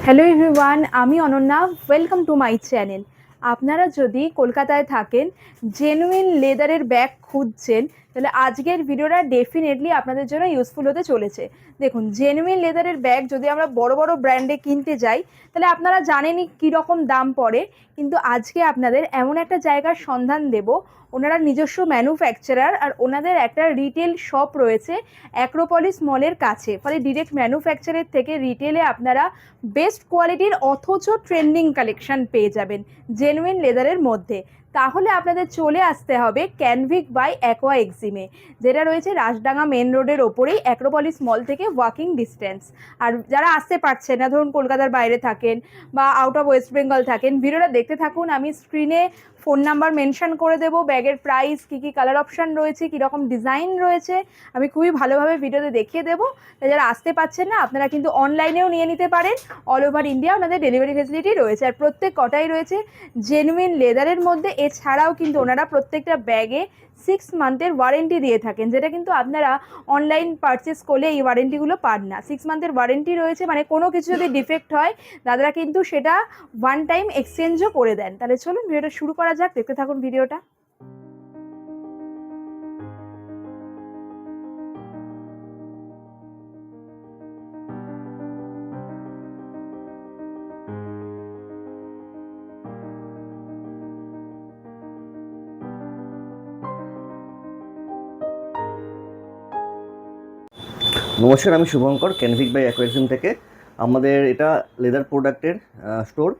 Hello everyone, আমি Ananya. Welcome to my channel. আপনারা যদি কলকাতায় থাকেন, জেনুইন লেদারের ব্যাগ খুঁজছেন, তাহলে আজকের ভিডিওটা ডেফিনেটলি আপনাদের জন্য ইউজফুল হতে চলেছে। দেখুন, জেনুইন লেদারের ব্যাগ যদি আমরা বড় বড় ব্র্যান্ডে কিনতে যাই, তাহলে আপনারা জানেনই কীরকম দাম পড়ে। কিন্তু আজকে আপনাদের এমন একটা জায়গার সন্ধান দেব, ওনারা নিজস্ব ম্যানুফ্যাকচারার, আর ওনাদের একটা রিটেল শপ রয়েছে অ্যাক্রোপলিস মলের কাছে। ফলে ডিরেক্ট ম্যানুফ্যাকচারের থেকে রিটেলে আপনারা বেস্ট কোয়ালিটির অথচ ট্রেন্ডিং কালেকশন পেয়ে যাবেন জেনুইন লেদারের মধ্যে। তাহলে আপনাদের চলে আসতে হবে ক্যানভিক বাই অ্যাকোয়া এক্সিমে, যেটা রয়েছে রাজডাঙ্গা মেন রোডের ওপরেই অ্যাক্রোপলিস মল থেকে ওয়াকিং ডিস্টেন্স। আর যারা আসতে পারছেন না, ধরুন কলকাতার বাইরে থাকেন বা আউট অফ ওয়েস্ট বেঙ্গল থাকেন, ভিডিওটা দেখতে থাকুন। আমি স্ক্রিনে ফোন নাম্বার মেনশন করে দেবো, ব্যাগের প্রাইস, কী কী কালার অপশান রয়েছে, কীরকম ডিজাইন রয়েছে, আমি খুবই ভালোভাবে ভিডিওতে দেখিয়ে দেবো। যারা আসতে পারছেন না, আপনারা কিন্তু অনলাইনেও নিয়ে নিতে পারেন। অল ওভার ইন্ডিয়া ওনাদের ডেলিভারি ফেসিলিটি রয়েছে, আর প্রত্যেক কটাই রয়েছে জেনুইন লেদারের মধ্যে। এছাড়াও কিন্তু ওনারা প্রত্যেকটা ব্যাগে 6 মান্থের ওয়ারেন্টি দিয়ে থাকেন, যেটা কিন্তু আপনারা অনলাইন পারচেস করলে এই ওয়ারেন্টিগুলো পান না। 6 মান্থের ওয়ারেন্টি রয়েছে, মানে কোনো কিছু যদি ডিফেক্ট হয় দাদারা কিন্তু সেটা ওয়ান টাইম এক্সচেঞ্জও করে দেন। তাহলে চলুন ভিডিওটা শুরু করা যাক, দেখতে থাকুন ভিডিওটা। নমস্কার, আমি শুভঙ্কর, ক্যানভিক বাই অ্যাকোয়ারিয়াম থেকে। আমাদের এটা লেদার প্রোডাক্টের স্টোর।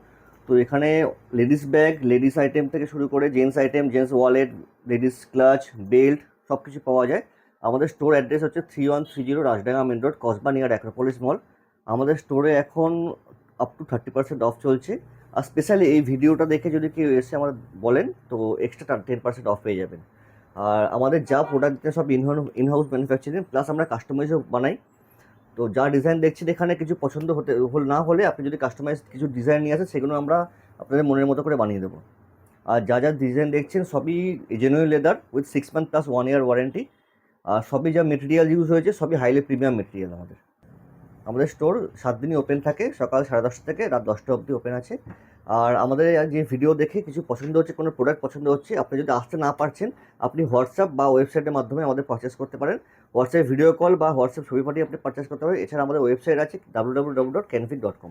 তো এখানে লেডিস ব্যাগ, লেডিস আইটেম থেকে শুরু করে gents item, gents wallet, ladies clutch, belt সব কিছু পাওয়া যায়। আমাদের স্টোর অ্যাড্রেস হচ্ছে 3130 Rajdanga main road, Kasba near Acropolis mall. আমাদের স্টোরে এখন আপ টু 30% অফ চলছে। আর স্পেশালি এই ভিডিওটা দেখে যদি কেউ এসে আমাদের বলেন, তো এক্সট্রা 10% অফ পেয়ে যাবেন। আর আমাদের যা প্রোডাক্ট সব ইনহাউস ম্যানুফ্যাকচারিং, প্লাস আমরা কাস্টমাইজও বানাই। তো যা ডিজাইন দেখছেন এখানে, কিছু পছন্দ না হলে আপনি যদি কাস্টমাইজ কিছু ডিজাইন নিয়ে আসেন, সেগুলো আমরা আপনাদের মনের মতো করে বানিয়ে দেবো। আর যা যা ডিজাইন দেখছেন সবই genuine leather with 6 month plus 1 year warranty. আর সবই যা মেটেরিয়াল ইউজ হয়েছে সবই হাইলি প্রিমিয়াম মেটেরিয়াল। আমাদের স্টোর 7 দিনই ওপেন থাকে, সকাল 10:30 থেকে রাত 10টা অবধি ওপেন আছে। আর আমাদের যে ভিডিও দেখে কিছু পছন্দ হচ্ছে, কোনো প্রোডাক্ট পছন্দ হচ্ছে, আপনি যদি আসতে না পারছেন, আপনি হোয়াটসঅ্যাপ বা ওয়েবসাইটের মাধ্যমে আমাদের পারচেস করতে পারেন। হোয়াটসঅ্যাপ ভিডিও কল বা হোয়াটসঅ্যাপ ছবি পাঠিয়ে আপনি পারচেস করতে পারেন। এছাড়া আমাদের ওয়েবসাইট আছে www.canfic.com।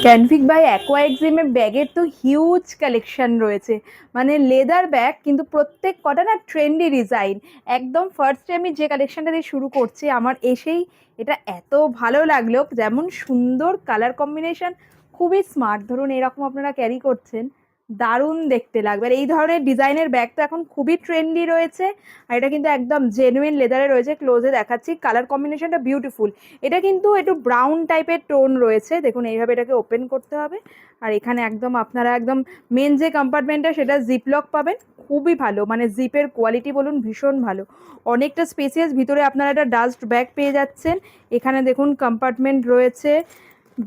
ক্যানভিক বাই অ্যাকোয়া এক্সিমের ব্যাগের তো হিউজ কালেকশন রয়েছে, মানে লেদার ব্যাগ, কিন্তু প্রত্যেক কটা না ট্রেন্ডি ডিজাইন। একদম ফার্স্টে আমি যে কালেকশনটা দিয়ে শুরু করছি, আমার এসেই এটা এত ভালো লাগলো, যেমন সুন্দর কালার কম্বিনেশন, খুবই স্মার্ট। ধরুন এরকম আপনারা ক্যারি করছেন, দারুণ দেখতে লাগবে। আর এই ধরনের ডিজাইনের ব্যাগ তো এখন খুবই ট্রেন্ডি রয়েছে। আর এটা কিন্তু একদম জেনুইন লেদারে রয়েছে, ক্লোজে দেখাচ্ছি, কালার কম্বিনেশনটা বিউটিফুল। এটা কিন্তু একটু ব্রাউন টাইপের টোন রয়েছে, দেখুন এইভাবে এটাকে ওপেন করতে হবে। আর এখানে একদম আপনারা একদম মেন যে কম্পার্টমেন্টটা, সেটা জিপলক পাবেন, খুবই ভালো, মানে জিপের কোয়ালিটি বলুন ভীষণ ভালো, অনেকটা স্পেসিয়াস। ভিতরে আপনারা একটা ডাস্ট ব্যাগ পেয়ে যাচ্ছেন। এখানে দেখুন কম্পার্টমেন্ট রয়েছে,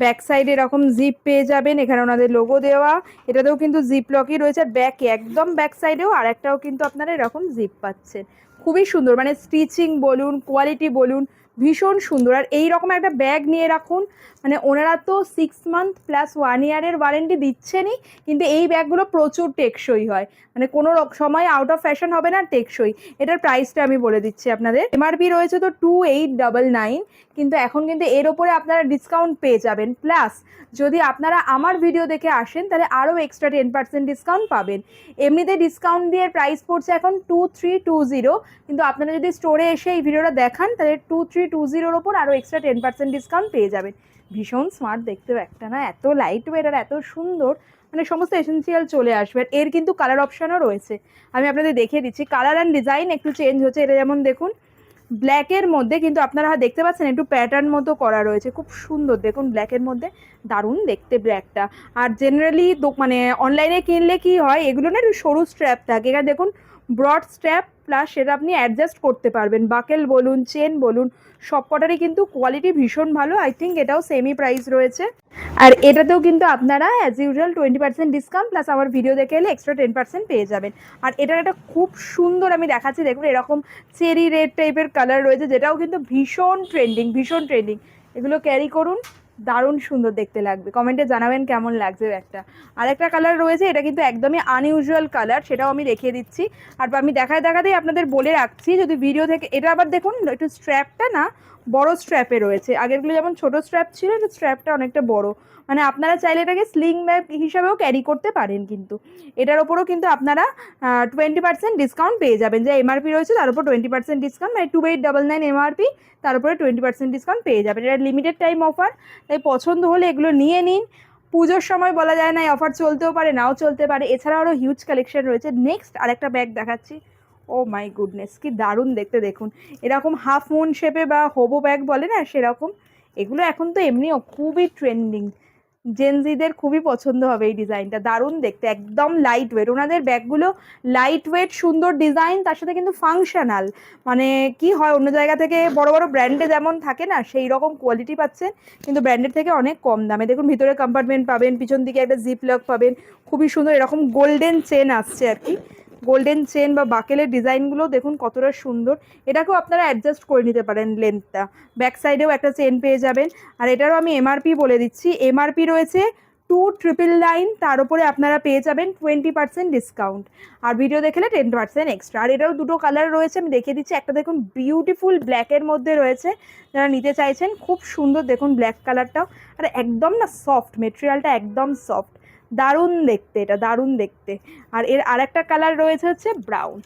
ব্যাক সাইডে এরকম জিপ পেয়ে যাবেন, এখানে ওনাদের লোগো দেওয়া। এটাতেও কিন্তু জিপ লকই রয়েছে, ব্যাকে একদম ব্যাক সাইডেও আর একটাও কিন্তু আপনারা এরকম জিপ পাচ্ছেন। খুবই সুন্দর, মানে স্টিচিং বলুন, কোয়ালিটি বলুন, ভীষণ সুন্দর। আর এই রকম একটা ব্যাগ নিয়ে রাখুন, মানে ওনারা তো 6 মান্থ প্লাস 1 ইয়ারের ওয়ারেন্টি দিচ্ছেনই, কিন্তু এই ব্যাগগুলো প্রচুর টেকসই হয়, মানে কোনো সময় আউট অফ ফ্যাশন হবে না, টেকসই। এটার প্রাইসটা আমি বলে দিচ্ছি আপনাদের। এমআরপি রয়েছে তো 2899, কিন্তু এখন কিন্তু এর ওপরে আপনারা ডিসকাউন্ট পেয়ে যাবেন। প্লাস যদি আপনারা আমার ভিডিও দেখে আসেন, তাহলে আরও এক্সট্রা 10% ডিসকাউন্ট পাবেন। এমনিতে ডিসকাউন্ট দিয়ে প্রাইস পড়ছে এখন 2320, কিন্তু আপনারা যদি স্টোরে এসে এই ভিডিওটা দেখান, তাহলে 2320-র ওপর আরও এক্সট্রা 10% ডিসকাউন্ট পেয়ে যাবেন। ভীষণ স্মার্ট দেখতে একটা না, এত লাইট ওয়েট আর এত সুন্দর, মানে সমস্ত এসেন্সিয়াল চলে আসবে। আর এর কিন্তু কালার অপশানও রয়েছে, আমি আপনাদের দেখিয়ে দিচ্ছি। কালার অ্যান্ড ডিজাইন একটু চেঞ্জ হচ্ছে। এটা যেমন দেখুন ব্ল্যাকের মধ্যে, কিন্তু আপনারা দেখতে পাচ্ছেন একটু প্যাটার্ন মতো করা রয়েছে, খুব সুন্দর। দেখুন ব্ল্যাকের মধ্যে দারুণ দেখতে ব্ল্যাকটা। আর জেনারেলি মানে অনলাইনে কিনলে কি হয়, এগুলো না একটু সরু স্ট্র্যাপ থাকে, এখানে দেখুন ব্রড স্ট্র্যাপ, প্লাস সেটা আপনি অ্যাডজাস্ট করতে পারবেন। বাকেল বলুন, চেন বলুন, সব কটারই কিন্তু কোয়ালিটি ভীষণ ভালো। আই থিঙ্ক এটাও সেমই প্রাইস রয়েছে। আর এটাতেও কিন্তু আপনারা অ্যাজ ইউজুয়াল 20% ডিসকাউন্ট, প্লাস আমার ভিডিও দেখে এলে এক্সট্রা 10% পেয়ে যাবেন। আর এটার একটা খুব সুন্দর আমি দেখাচ্ছি, দেখুন এরকম চেরি রেড টাইপের কালার রয়েছে, যেটাও কিন্তু ভীষণ ট্রেন্ডিং, ভীষণ ট্রেন্ডিং। এগুলো ক্যারি করুন, দারুণ সুন্দর দেখতে লাগবে, কমেন্টে জানাবেন কেমন লাগছে ব্যাগটা। আরেকটা কালার রয়েছে, এটা কিন্তু একদমই আনইউজুয়াল কালার, সেটাও আমি দেখিয়ে দিচ্ছি। আর আমি দেখাতেই আপনাদের বলে রাখছি, যদি ভিডিও থেকে, এটা আবার দেখুন একটু স্ট্র্যাপটা না বড় স্ট্র্যাপে রয়েছে, আগেরগুলো যেমন ছোট স্ট্র্যাপ ছিল, এটা স্ট্র্যাপটা অনেকটা বড়। মানে আপনারা চাইলে এটাকে স্লিং ব্যাগ হিসাবেও ক্যারি করতে পারেন। কিন্তু এটার ওপরও কিন্তু আপনারা 20% ডিসকাউন্ট পেয়ে যাবেন, যে এমআরপি রয়েছে তার উপর 20% ডিসকাউন্ট, মানে 2899 এমআরপি, তার উপরে 20% ডিসকাউন্ট পেয়ে যাবেন। এটা লিমিটেড টাইম অফার, তাই পছন্দ হলে এগুলো নিয়ে নিন। পুজোর সময় বলা যায় না, এই অফার চলতেও পারে নাও চলতে পারে। এছাড়াও আরও হিউজ কালেকশন রয়েছে। নেক্সট আরেকটা ব্যাগ দেখাচ্ছি, ও মাই গুডনেস, কি দারুণ দেখতে দেখুন। এরকম হাফ মুন শেপে বা হোবো ব্যাগ বলে না সেরকম, এগুলো এখন তো এমনিও খুবই ট্রেন্ডিং, জেনজিদের খুবই পছন্দ হবে এই ডিজাইনটা, দারুণ দেখতে, একদম লাইট ওয়েট। ওনাদের ব্যাগগুলো লাইট ওয়েট, সুন্দর ডিজাইন, তার সাথে কিন্তু ফাংশনাল। মানে কি হয়, অন্য জায়গা থেকে বড় বড় ব্র্যান্ডে যেমন থাকে না সেই রকম কোয়ালিটি পাচ্ছেন, কিন্তু ব্র্যান্ডের থেকে অনেক কম দামে। দেখুন ভিতরে কম্পার্টমেন্ট পাবেন, পিছন দিকে একটা জিপ লক পাবেন, খুবই সুন্দর। এরকম গোল্ডেন চেন আসছে আর কি, গোল্ডেন চেন বা বাকেলের ডিজাইনগুলো দেখুন কতটা সুন্দর। এটাকেও আপনারা অ্যাডজাস্ট করে নিতে পারেন লেন্থটা, ব্যাক সাইডেও একটা চেন পেয়ে যাবেন। আর এটারও আমি এমআরপি বলে দিচ্ছি, এমআরপি রয়েছে 2999, তার উপরে আপনারা পেয়ে যাবেন 20% ডিসকাউন্ট, আর ভিডিও দেখলে 10% এক্সট্রা। আর এটারও দুটো কালার রয়েছে, আমি দেখিয়ে দিচ্ছি। একটা দেখুন বিউটিফুল ব্ল্যাকের মধ্যে রয়েছে, যারা নিতে চাইছেন খুব সুন্দর, দেখুন ব্ল্যাক কালারটাও, আর একদম না সফট, মেটেরিয়ালটা একদম সফট, দারুণ দেখতে, এটা দারুণ দেখতে। আর এর আরেকটা কালার রয়েছে হচ্ছে ব্রাউন,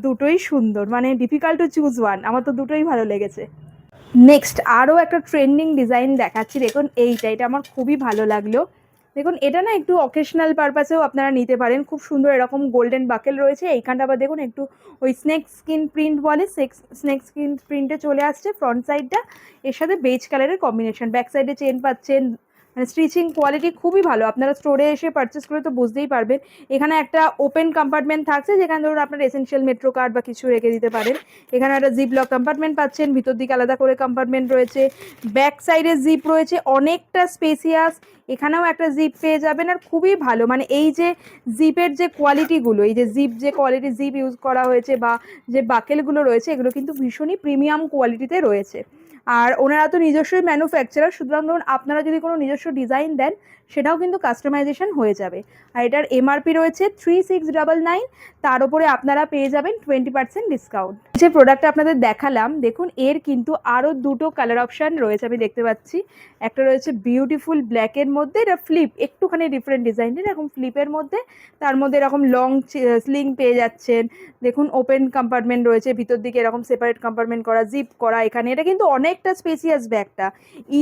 দুটোই সুন্দর, মানে ডিফিকাল্ট টু চুজ ওয়ান, আমার তো দুটোই ভালো লেগেছে। নেক্সট আরও একটা ট্রেন্ডিং ডিজাইন দেখাচ্ছি, দেখুন এটা আমার খুবই ভালো লাগলো। দেখুন এটা না একটু অকেশনাল পারপাসেও আপনারা নিতে পারেন, খুব সুন্দর। এরকম গোল্ডেন বাকেল রয়েছে, এইখানটা আবার দেখুন একটু ওই স্নেক স্কিন প্রিন্ট বলে, স্নেক স্কিন প্রিন্টে চলে আসছে ফ্রন্ট সাইডটা, এর সাথে বেজ কালারের কম্বিনেশন, ব্যাক সাইডে চেন পাচ্ছেন। মানে স্টিচিং কোয়ালিটি খুবই ভালো, আপনারা স্টোরে এসে পারচেস করে তো বুঝতেই পারবেন। এখানে একটা ওপেন কম্পার্টমেন্ট থাকছে, যেখানে ধরুন আপনার এসেনশিয়াল মেট্রো কার্ড বা কিছু রেখে দিতে পারেন। এখানে একটা জিপ লক কম্পার্টমেন্ট পাচ্ছেন, ভিতর দিকে আলাদা করে কম্পার্টমেন্ট রয়েছে, ব্যাক সাইডে জিপ রয়েছে, অনেকটা স্পেসিয়াস, এখানেও একটা জিপ পেয়ে যাবেন। আর খুবই ভালো, মানে এই যে জিপের যে কোয়ালিটিগুলো, এই যে জিপ, যে কোয়ালিটি জিপ ইউজ করা হয়েছে বা যে বাকেলগুলো রয়েছে, এগুলো কিন্তু ভীষণই প্রিমিয়াম কোয়ালিটিতে রয়েছে। আর ওনারা তো নিজস্বই ম্যানুফ্যাকচারার, সুতরাং ধরুন আপনারা যদি কোনো নিজস্ব ডিজাইন দেন সেটাও কিন্তু কাস্টমাইজেশন হয়ে যাবে। আর এটার এমআরপি রয়েছে 3699, তার উপরে আপনারা পেয়ে যাবেন 20% ডিসকাউন্ট। যে প্রোডাক্টটা আপনাদের দেখালাম, দেখুন এর কিন্তু আরও দুটো কালার অপশান রয়েছে, আমি দেখতে পাচ্ছি। একটা রয়েছে বিউটিফুল ব্ল্যাকের মধ্যে, এটা ফ্লিপ, একটুখানি ডিফারেন্ট ডিজাইনের, এরকম ফ্লিপের মধ্যে, তার মধ্যে এরকম লং স্লিং পেয়ে যাচ্ছেন। দেখুন ওপেন কম্পার্টমেন্ট রয়েছে, ভিতর দিকে এরকম সেপারেট কম্পার্টমেন্ট করা, জিপ করা। এখানে এটা কিন্তু অনেকটা স্পেসিয়াস ব্যাগটা,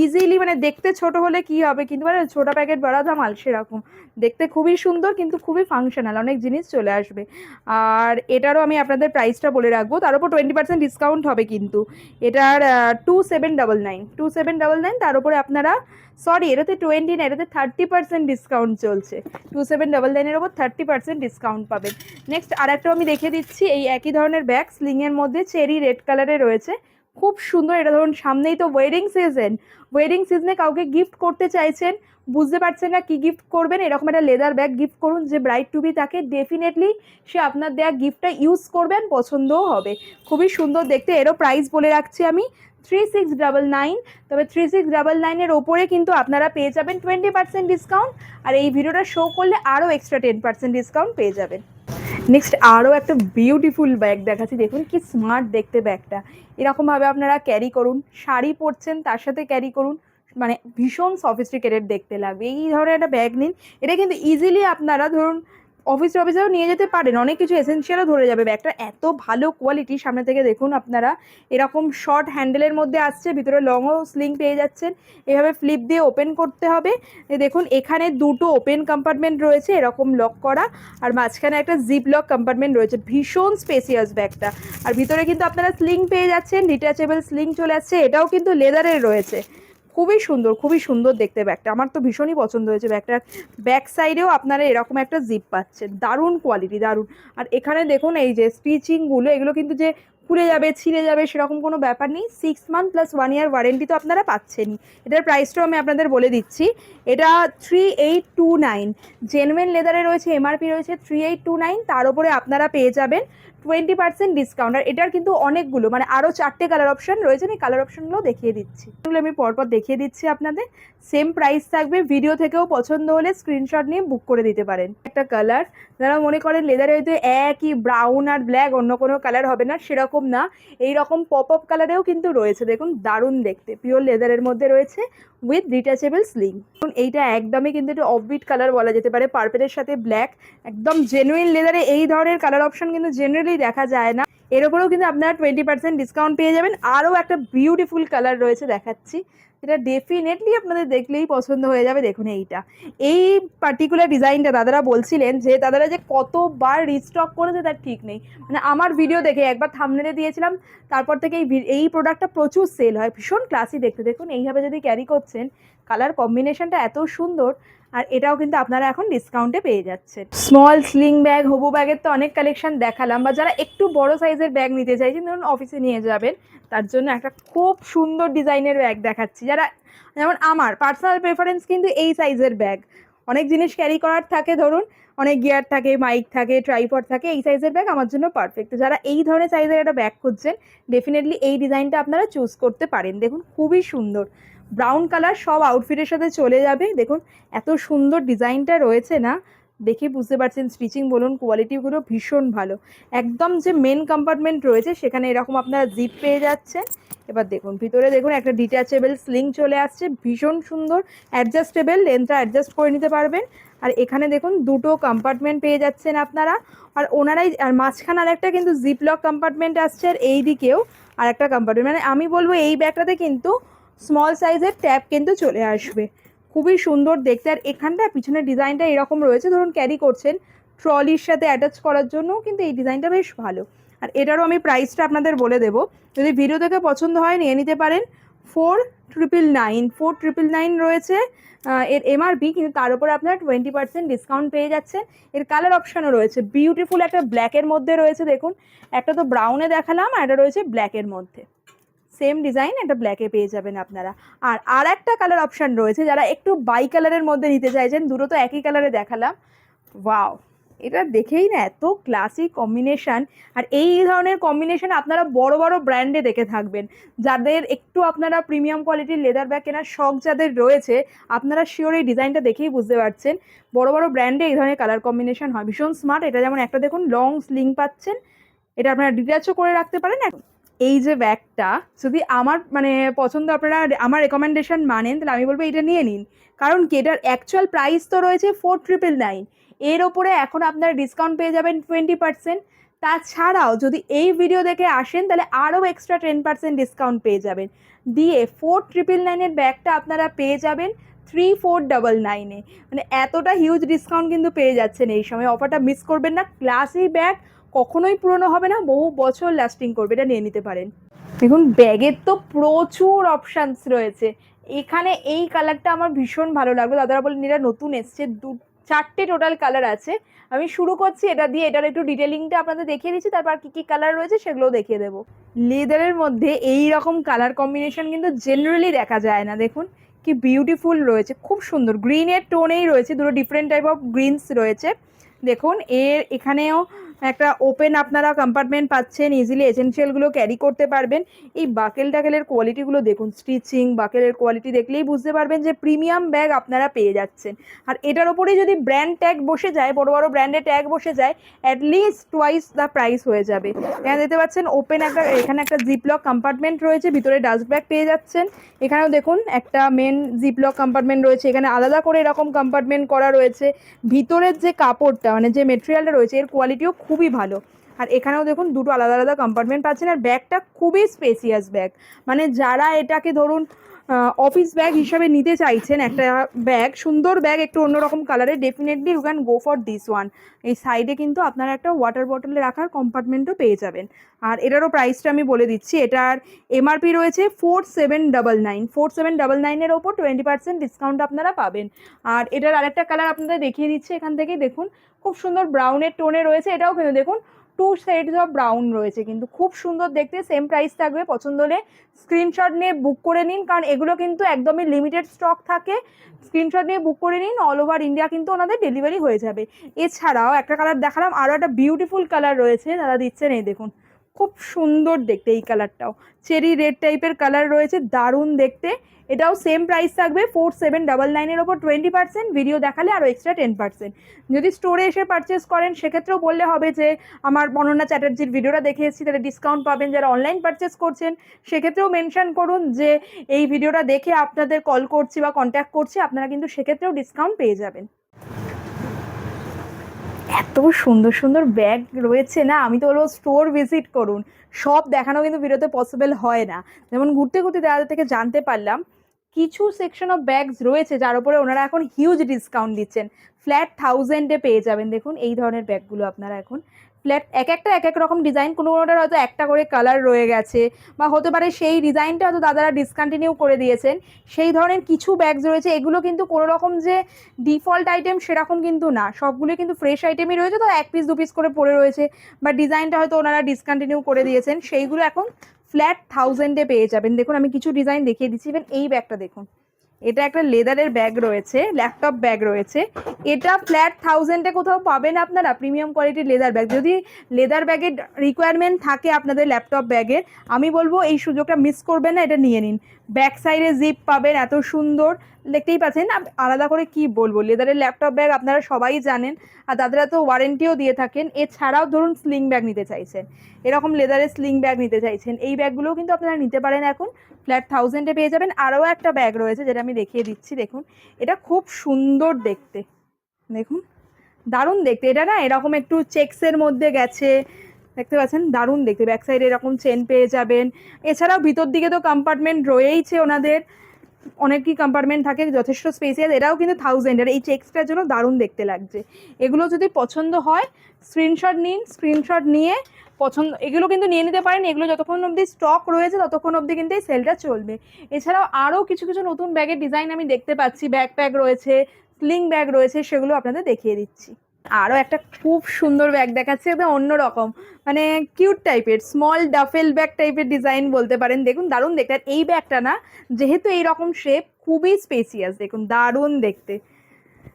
ইজিলি, মানে দেখতে ছোট হলে কি হবে, কিন্তু মানে ছোটা প্যাকেট বড়া ধামাল সেরকম দেখতে, খুবই সুন্দর কিন্তু খুবই ফাংশনাল, অনেক জিনিস চলে আসবে। আর এটারও আমি আপনাদের প্রাইসটা বলে রাখবো, তার উপর 20% ডিসকাউন্ট হবে কিন্তু। এটার 2799, তার উপরে আপনারা, সরি এটাতে 20 না, এটাতে 30% ডিসকাউন্ট চলছে, 2799-এর ওপর 30% ডিসকাউন্ট পাবেন। নেক্সট আরেকটাও আমি দেখিয়ে দিচ্ছি, এই একই ধরনের ব্যাগ, স্লিংয়ের মধ্যে চেরি রেড কালারে রয়েছে, খুব সুন্দর। এটা ধরুন সামনেই তো ওয়েডিং সিজন, ওয়েডিং সিজনে কাউকে গিফট করতে চাইছেন, বুঝতে পারছেন না কি গিফট করবেন, এরকম একটা লেদার ব্যাগ গিফট করুন, যে ব্রাইড টু বি তাকে ডেফিনেটলি সে আপনার দেওয়া গিফটটা ইউজ করবেন, পছন্দও হবে, খুবই সুন্দর দেখতে। এরও প্রাইস বলে রাখছি আমি, 3699। তবে 3699-এর ওপরে কিন্তু আপনারা পেয়ে যাবেন 20% ডিসকাউন্ট, আর এই ভিডিওটা শো করলে আরও এক্সট্রা 10% ডিসকাউন্ট পেয়ে যাবেন। নেক্সট আরও একটা বিউটিফুল ব্যাগ দেখাচ্ছি, দেখুন কি স্মার্ট দেখতে ব্যাগটা, এরকমভাবে আপনারা ক্যারি করুন, শাড়ি পরছেন তার সাথে ক্যারি করুন, মানে ভীষণ সফিস্টিকেটেড দেখতে লাগবে। এই ধরনের একটা ব্যাগ নিন, এটা কিন্তু ইজিলি আপনারা ধরুন অফিসেও নিয়ে যেতে পারেন, অনেক কিছু এসেনশিয়ালও ধরে যাবে। ব্যাগটা এত ভালো কোয়ালিটি, সামনে থেকে দেখুন আপনারা, এরকম শর্ট হ্যান্ডেলের মধ্যে আসছে, ভিতরে লংও স্লিং পেয়ে যাচ্ছেন, এভাবে ফ্লিপ দিয়ে ওপেন করতে হবে। দেখুন এখানে দুটো ওপেন কম্পার্টমেন্ট রয়েছে এরকম লক করা, আর মাঝখানে একটা জিপ লক কম্পার্টমেন্ট রয়েছে, ভীষণ স্পেসিয়াস ব্যাগটা। আর ভিতরে কিন্তু আপনারা স্লিং পেয়ে যাচ্ছেন, ডিট্যাচেবল স্লিং চলে আসছে, এটাও কিন্তু লেদারের রয়েছে, খুবই সুন্দর দেখতে ব্যাগটা, আমার তো ভীষণই পছন্দ হয়েছে ব্যাগটার। ব্যাক সাইডেও আপনারা এরকম একটা জিপ পাচ্ছেন, দারুণ কোয়ালিটি, দারুণ। আর এখানে দেখুন এই যে স্টিচিংগুলো, এগুলো কিন্তু যে খুলে যাবে ছিঁড়ে যাবে সেরকম কোনো ব্যাপার নেই, 6 মান্থ প্লাস 1 ইয়ার ওয়ারেন্টি তো আপনারা পাচ্ছেনই। এটার প্রাইসটাও আমি আপনাদের বলে দিচ্ছি, এটা 3829, জেনুইন লেদারে রয়েছে, এমআরপি রয়েছে 3829, তার উপরে আপনারা পেয়ে যাবেন 20% ডিসকাউন্ট। আর এটার কিন্তু অনেকগুলো মানে আরও 4টে কালার অপশান রয়েছে, আমি কালার অপশানগুলো দেখিয়ে দিচ্ছি। এগুলো আমি পরপর দেখিয়ে দিচ্ছি আপনাদের। সেম প্রাইস থাকবে, ভিডিও থেকেও পছন্দ হলে স্ক্রিনশট নিয়ে বুক করে দিতে পারেন। একটা কালার, যারা মনে করেন লেদারে হয়তো একই ব্রাউন আর ব্ল্যাক, অন্য কোনো কালার হবে না, সেরকম না, এই রকম পপ আপ কালারেও কিন্তু রয়েছে। দেখুন দারুণ দেখতে, পিওর লেদারের মধ্যে রয়েছে উইথ ডিটাচেবল স্লিং। এইটা একদমই কিন্তু একটু অফবিট কালার বলা যেতে পারে, পার্পেলের সাথে ব্ল্যাক, একদম জেনুইন লেদারে এই ধরনের কালার অপশন কিন্তু জেনারেলি দেখা যায় না। এর উপরেও কিন্তু আপনারা 20% ডিসকাউন্ট পেয়ে যাবেন। আরও একটা বিউটিফুল কালার রয়েছে দেখাচ্ছি, যেটা ডেফিনেটলি আপনাদের দেখলেই পছন্দ হয়ে যাবে। দেখুন এই পার্টিকুলার ডিজাইনটা দাদারা বলছিলেন যে দাদারা যে কতবার রিস্টক করেছে তার ঠিক নেই। মানে আমার ভিডিও দেখে একবার থাম্বনেলে দিয়েছিলাম, তারপর থেকে এই প্রোডাক্টটা প্রচুর সেল হয়, ভীষণ ক্লাসি দেখতে। দেখুন এইভাবে যদি ক্যারি করছেন, কালার কম্বিনেশনটা এত সুন্দর। আর এটাও কিন্তু আপনারা এখন ডিসকাউন্টে পেয়ে যাচ্ছেন। স্মল স্লিং ব্যাগ, হবু ব্যাগের তো অনেক কালেকশন দেখালাম, বা যারা একটু বড় সাইজের ব্যাগ নিতে চাইছেন, ধরুন অফিসে নিয়ে যাবেন, তার জন্য একটা খুব সুন্দর ডিজাইনের ব্যাগ দেখাচ্ছি। যারা যেমন আমার পার্সোনাল প্রেফারেন্স কিন্তু এই সাইজের ব্যাগ, অনেক জিনিস ক্যারি করার থাকে, ধরুন অনেক গিয়ার থাকে, মাইক থাকে, ট্রাইপড থাকে, এই সাইজের ব্যাগ আমার জন্য পারফেক্ট। যারা এই ধরনের সাইজের একটা ব্যাগ খুঁজছেন, ডেফিনেটলি এই ডিজাইনটা আপনারা চুজ করতে পারেন। দেখুন খুবই সুন্দর, ব্রাউন কালার, সব আউটফিটের সাথে চলে যাবে। দেখুন এত সুন্দর ডিজাইনটা রয়েছে না, দেখে বুঝতে পারছেন, স্টিচিং বলুন, কোয়ালিটিগুলো ভীষণ ভালো। একদম যে মেন কম্পার্টমেন্ট রয়েছে সেখানে এরকম আপনারা জিপ পেয়ে যাচ্ছেন। এবার দেখুন ভিতরে দেখুন একটা ডিট্যাচেবল স্লিং চলে আসছে, ভীষণ সুন্দর, অ্যাডজাস্টেবল, লেন্থটা অ্যাডজাস্ট করে নিতে পারবেন। আর এখানে দেখুন দুটো কম্পার্টমেন্ট পেয়ে যাচ্ছেন আপনারা, আর ওনারাই, আর মাঝখানে আরেকটা কিন্তু জিপ লক কম্পার্টমেন্ট আসছে, আর এই দিকেও আর একটা কম্পার্টমেন্ট। মানে আমি বলবো এই ব্যাগটাতে কিন্তু স্মল সাইজের ট্যাব কিন্তু চলে আসবে, খুবই সুন্দর দেখতে। আর এখানটা পিছনের ডিজাইনটা এরকম রয়েছে, ধরুন ক্যারি করছেন ট্রলির সাথে অ্যাটাচ করার জন্য কিন্তু এই ডিজাইনটা বেশ ভালো। আর এটারও আমি প্রাইসটা আপনাদের বলে দেবো, যদি ভিডিও থেকে পছন্দ হয় নিয়ে নিতে পারেন। 4,999 রয়েছে এর এমআরপি, কিন্তু তার উপরে আপনারা 20% ডিসকাউন্ট পেয়ে যাচ্ছেন। এর কালার অপশানও রয়েছে, বিউটিফুল একটা ব্ল্যাকের মধ্যে রয়েছে, দেখুন একটা তো ব্রাউনে দেখালাম, আর এটা রয়েছে ব্ল্যাকের মধ্যে, সেম ডিজাইন একটা ব্ল্যাকে পেয়ে যাবেন আপনারা। আর একটা কালার অপশান রয়েছে, যারা একটু বাই কালারের মধ্যে নিতে চাইছেন, দুটো তো একই কালারে দেখালাম, ওয়াও, এটা দেখেই না এত ক্লাসিক কম্বিনেশান। আর এই ধরনের কম্বিনেশান আপনারা বড় বড় ব্র্যান্ডে দেখে থাকবেন, যাদের একটু আপনারা প্রিমিয়াম কোয়ালিটির লেদার ব্যাগ কেনার শখ যাদের রয়েছে, আপনারা শিওর এই ডিজাইনটা দেখেই বুঝতে পারছেন। বড় বড় ব্র্যান্ডে এই ধরনের কালার কম্বিনেশান হয়, ভীষণ স্মার্ট। এটা যেমন একটা দেখুন লং স্লিং পাচ্ছেন, এটা আপনারা ডিট্যাচও করে রাখতে পারেন। এই যে ব্যাগটা যদি আমার মানে পছন্দ, আপনারা আমার রেকমেন্ডেশন মানেন, তাহলে আমি বলবো এটা নিয়ে নিন। কারণ কি, এটার অ্যাকচুয়াল প্রাইস তো রয়েছে 4,999, এর ওপরে এখন আপনারা ডিসকাউন্ট পেয়ে যাবেন 20%। তাছাড়াও যদি এই ভিডিও দেখে আসেন, তাহলে আরও এক্সট্রা 10% ডিসকাউন্ট পেয়ে যাবেন, দিয়ে 4,999-এর ব্যাগটা আপনারা পেয়ে যাবেন 3,499-এ। মানে এতটা হিউজ ডিসকাউন্ট কিন্তু পেয়ে যাচ্ছেন এই সময়, অফারটা মিস করবেন না। ক্লাসি ব্যাগ কখনোই পুরনো হবে না, বহু বছর লাস্টিং করবে, এটা নিয়ে নিতে পারেন। দেখুন ব্যাগের তো প্রচুর অপশানস রয়েছে, এখানে এই কালারটা আমার ভীষণ ভালো লাগলো, দাদারা বলেন এটা নতুন এসছে, 4টে টোটাল কালার আছে। আমি শুরু করছি এটা দিয়ে, এটার একটু ডিটেলিংটা আপনাদের দেখিয়ে দিচ্ছি, তারপর কী কী কালার রয়েছে সেগুলোও দেখিয়ে দেবো। লেদারের মধ্যে এই রকম কালার কম্বিনেশন কিন্তু জেনারেলি দেখা যায় না, দেখুন কি বিউটিফুল রয়েছে, খুব সুন্দর, গ্রিনের টোনেই রয়েছে, দুটো ডিফারেন্ট টাইপ অফ গ্রিনস রয়েছে। দেখুন এখানেও একটা ওপেন আপনারা কম্পার্টমেন্ট পাচ্ছেন, ইজিলি এসেনশিয়ালগুলো ক্যারি করতে পারবেন। এই বাকেল টাকেলের কোয়ালিটিগুলো দেখুন, স্টিচিং বাকেলের কোয়ালিটি দেখলেই বুঝতে পারবেন যে প্রিমিয়াম ব্যাগ আপনারা পেয়ে যাচ্ছেন। আর এটার ওপরেই যদি ব্র্যান্ড ট্যাগ বসে যায়, বড় বড় ব্র্যান্ডের ট্যাগ বসে যায়, অ্যাটলিস্ট টুয়াইস দ্য প্রাইস হয়ে যাবে। এখানে দেখতে পাচ্ছেন ওপেন একটা, এখানে একটা জিপলক কম্পার্টমেন্ট রয়েছে, ভিতরে ডাস্ট ব্যাগ পেয়ে যাচ্ছেন। এখানেও দেখুন একটা মেন জিপলক কম্পার্টমেন্ট রয়েছে, এখানে আলাদা করে এরকম কম্পার্টমেন্ট করা রয়েছে। ভিতরের যে কাপড়টা মানে যে মেটেরিয়ালটা রয়েছে এর কোয়ালিটিও খুবই ভালো। আর এখানেও দেখুন দুটো আলাদা আলাদা কম্পার্টমেন্ট পাচ্ছেন। আর ব্যাগটা খুবই স্পেসিয়াস ব্যাগ, মানে যারা এটাকে ধরুন অফিস ব্যাগ হিসাবে নিতে চাইছেন, একটা ব্যাগ, সুন্দর ব্যাগ, একটু অন্যরকম কালারের, definitely you can go for this one. এই সাইডে কিন্তু আপনারা একটা ওয়াটার বটলে রাখার কম্পার্টমেন্টও পেয়ে যাবেন। আর এটারও প্রাইসটা আমি বলে দিচ্ছি, এটার এমআরপি রয়েছে 4,799, 4,799-এর ওপর 20% ডিসকাউন্ট আপনারা পাবেন। আর এটার আরেকটা কালার আপনাদের দেখিয়ে দিচ্ছি, এখান থেকেই দেখুন খুব সুন্দর ব্রাউনের টোনে রয়েছে, এটাও কিন্তু দেখুন টু শেডস অফ ব্রাউন রয়েছে, কিন্তু খুব সুন্দর দেখতে। সেম প্রাইস থাকবে, পছন্দ হলে স্ক্রিনশট নিয়ে বুক করে নিন, কারণ এগুলো কিন্তু একদমই লিমিটেড স্টক থাকে। স্ক্রিনশট নিয়ে বুক করে নিন, অল ওভার ইন্ডিয়া কিন্তু ওনাদের ডেলিভারি হয়ে যাবে। এছাড়াও একটা কালার দেখালাম, আরও একটা বিউটিফুল কালার রয়েছে দাদা দিচ্ছেন, এই দেখুন খুব সুন্দর দেখতে। এই কালারটাও চেরি রেড টাইপের কালার রয়েছে, দারুণ দেখতে। এটাও সেম প্রাইস থাকবে 4799-এর ওপর 20%, ভিডিও দেখালে আরও এক্সট্রা 10%। যদি স্টোরে এসে পারচেস করেন সেক্ষেত্রেও বললে হবে যে আমার অনন্যা চ্যাটার্জির ভিডিওটা দেখে এসেছি, তাহলে ডিসকাউন্ট পাবেন। যারা অনলাইন পারচেস করছেন সেক্ষেত্রেও মেনশন করুন যে এই ভিডিওটা দেখে আপনাদের কল করছি বা কন্ট্যাক্ট করছি, আপনারা কিন্তু সেক্ষেত্রেও ডিসকাউন্ট পেয়ে যাবেন। এত সুন্দর সুন্দর ব্যাগ রয়েছে না, আমি তো বলবো স্টোর ভিজিট করুন। সব দেখানো কিন্তু ভিডিওতে পসিবল হয় না। যেমন ঘুরতে ঘুরতে দাদা থেকে জানতে পারলাম কিছু সেকশন অফ ব্যাগস রয়েছে যার উপরে ওনারা এখন হিউজ ডিসকাউন্ট দিচ্ছেন, ফ্ল্যাট 1000-এ পেয়ে যাবেন। দেখুন এই ধরনের ব্যাগগুলো আপনারা এখন ফ্ল্যাট, এক এক রকম ডিজাইন, কোনোটার হয়তো একটা করে কালার রয়ে গেছে, বা হতে পারে সেই ডিজাইনটা হয়তো দাদারা ডিসকন্টিনিউ করে দিয়েছেন, সেই ধরনের কিছু ব্যাগস রয়েছে। এগুলো কিন্তু কোনো রকম যে ডিফল্ট আইটেম সেরকম কিন্তু না, সবগুলো কিন্তু ফ্রেশ আইটেমই রয়েছে, তো 1 পিস 2 পিস করে পড়ে রয়েছে, বা ডিজাইনটা হয়তো ওনারা ডিসকন্টিনিউ করে দিয়েছেন, সেইগুলো এখন ফ্ল্যাট 1000-এ পেয়ে যাবেন। দেখুন আমি কিছু ডিজাইন দেখিয়ে দিচ্ছি। ইভেন এই ব্যাগটা দেখুন, এটা একটা লেদারের ব্যাগ রয়েছে, ল্যাপটপ ব্যাগ রয়েছে, এটা ফ্ল্যাট 1000-এ কোথাও পাবেন আপনারা। প্রিমিয়াম কোয়ালিটির লেদার ব্যাগ, যদি লেদার ব্যাগের রিকোয়ারমেন্ট থাকে আপনাদের ল্যাপটপ ব্যাগের, আমি বলবো এই সুযোগটা মিস করবেন না, এটা নিয়ে নিন। ব্যাক সাইডে জিপ পাবেন, এত সুন্দর দেখতেই পাচ্ছেন। আলাদা করে কি বলবো, লেদারের ল্যাপটপ ব্যাগ আপনারা সবাই জানেন, আর দাদারা তো ওয়ারেন্টিও দিয়ে থাকেন। এছাড়াও ধরুন স্লিং ব্যাগ নিতে চাইছেন, এরকম লেদারের স্লিং ব্যাগ নিতে চাইছেন, এই ব্যাগগুলোও কিন্তু আপনারা নিতে পারেন, এখন ফ্ল্যাট 1000-এ পেয়ে যাবেন। আরও একটা ব্যাগ রয়েছে যেটা আমি দেখিয়ে দিচ্ছি, দেখুন এটা খুব সুন্দর দেখতে, দেখুন দারুণ দেখতে। এটা না এরকম একটু চেক্সের মধ্যে গেছে, দেখতে পাচ্ছেন দারুণ দেখতে। ব্যাক সাইডে এরকম চেন পেয়ে যাবেন। এছাড়াও ভিতর দিকে তো কম্পার্টমেন্ট রয়েইছে ওনাদের, অনেকই কম্পার্টমেন্ট থাকে, যথেষ্ট স্পেসিয়াস। এটাও কিন্তু 1000-এর, এই চেক্সটার জন্য দারুণ দেখতে লাগছে। এগুলো যদি পছন্দ হয় স্ক্রিনশট নিন, স্ক্রিনশট নিয়ে পছন্দ এগুলো কিন্তু নিয়ে নিতে পারেন। এগুলো যতক্ষণ অবধি স্টক রয়েছে ততক্ষণ অবধি কিন্তু এই সেলটা চলবে। এছাড়াও আরও কিছু কিছু নতুন ব্যাগের ডিজাইন আমি দেখতে পাচ্ছি, ব্যাকপ্যাক রয়েছে, স্লিং ব্যাগ রয়েছে, সেগুলো আপনাদের দেখিয়ে দিচ্ছি। আরও একটা খুব সুন্দর ব্যাগ দেখাচ্ছে, একদম অন্যরকম, মানে কিউট টাইপের, স্মল ডাফেল ব্যাগ টাইপের ডিজাইন বলতে পারেন। দেখুন দারুণ দেখতে। আর এই ব্যাগটা না যেহেতু এইরকম শেপ, খুবই স্পেসিয়াস, দেখুন দারুণ দেখতে।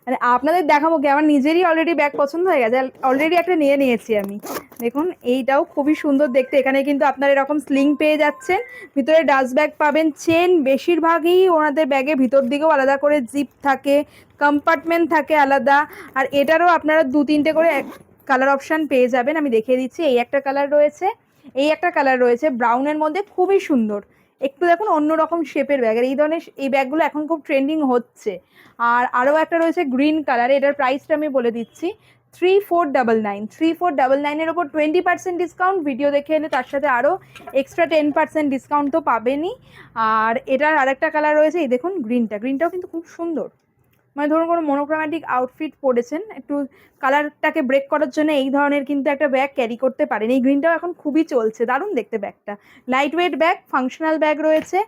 মানে আপনাদের দেখাবো কি, আমার নিজেরই অলরেডি ব্যাগ পছন্দ হয়ে গেছে, অলরেডি একটা নিয়ে নিয়েছি আমি। দেখুন এইটাও খুবই সুন্দর দেখতে। এখানে কিন্তু আপনার এরকম স্লিং পেয়ে যাচ্ছেন, ভিতরে ডাস্ট ব্যাগ পাবেন, চেন বেশিরভাগই ওনাদের ব্যাগে ভিতর দিকেও আলাদা করে জিপ থাকে, কম্পার্টমেন্ট থাকে আলাদা। আর এটারও আপনারা 2-3টে করে কালার অপশান পেয়ে যাবেন, আমি দেখিয়ে দিচ্ছি। এই একটা কালার রয়েছে, এই একটা কালার রয়েছে ব্রাউনের মধ্যে, খুবই সুন্দর। একটু দেখুন অন্যরকম শেপের ব্যাগ, আর এই ধরনের এই ব্যাগগুলো এখন খুব ট্রেন্ডিং হচ্ছে। আর আরও একটা রয়েছে গ্রিন কালারে, এটার প্রাইসটা আমি বলে দিচ্ছি 3499-3499-এর ওপর 20% ডিসকাউন্ট। ভিডিও দেখে এলে তার সাথে আরও এক্সট্রা 10% ডিসকাউন্ট তো পাবেনই। আর এটার আরেকটা কালার রয়েছে, এই দেখুন গ্রিনটাও কিন্তু খুব সুন্দর। মানে ধরুন কোনো মনোক্রোম্যাটিক আউটফিট পরেছেন, একটু কালারটাকে ব্রেক করার জন্য এই ধরনের কিন্তু একটা ব্যাগ ক্যারি করতে পারেন। এই গ্রিনটাও এখন খুবই চলছে, দারুণ দেখতে ব্যাগটা। Light weight bag, functional bag রয়েছে।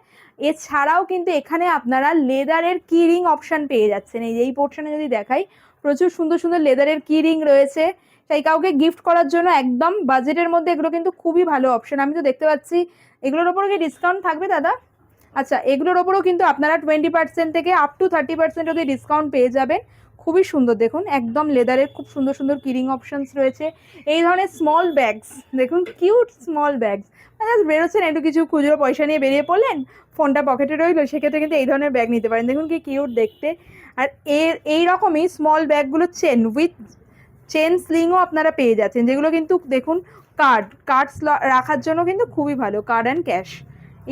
এছাড়াও কিন্তু এখানে আপনারা লেদারের কি রিং অপশান পেয়ে যাচ্ছেন। এই পোর্শনে যদি দেখাই, প্রচুর সুন্দর সুন্দর লেদারের কি রিং রয়েছে, তাই কাউকে গিফট করার জন্য একদম বাজেটের মধ্যে এগুলো কিন্তু খুবই ভালো অপশান। আমি তো দেখতে পাচ্ছি এগুলোর ওপরও কি ডিসকাউন্ট থাকবে দাদা? আচ্ছা, এগুলোর ওপরও কিন্তু আপনারা 20% থেকে আপ টু 30% অবধি ডিসকাউন্ট পেয়ে যাবেন। খুবই সুন্দর দেখুন, একদম লেদারের খুব সুন্দর সুন্দর কিরিং অপশানস রয়েছে। এই ধরনের স্মল ব্যাগস দেখুন, কিউট স্মল ব্যাগস, মানে বেরোচ্ছেন একটু কিছু খুচরো পয়সা নিয়ে বেরিয়ে পড়লেন, ফোনটা পকেটে রইলো, সেক্ষেত্রে কিন্তু এই ধরনের ব্যাগ নিতে পারেন। দেখুন কি কিউট দেখতে। আর এই রকমই স্মল ব্যাগগুলো চেন উইথ চেন স্লিংও আপনারা পেয়ে যাচ্ছেন, যেগুলো কিন্তু দেখুন কার্ড রাখার জন্য কিন্তু খুবই ভালো, কার্ড অ্যান্ড ক্যাশ।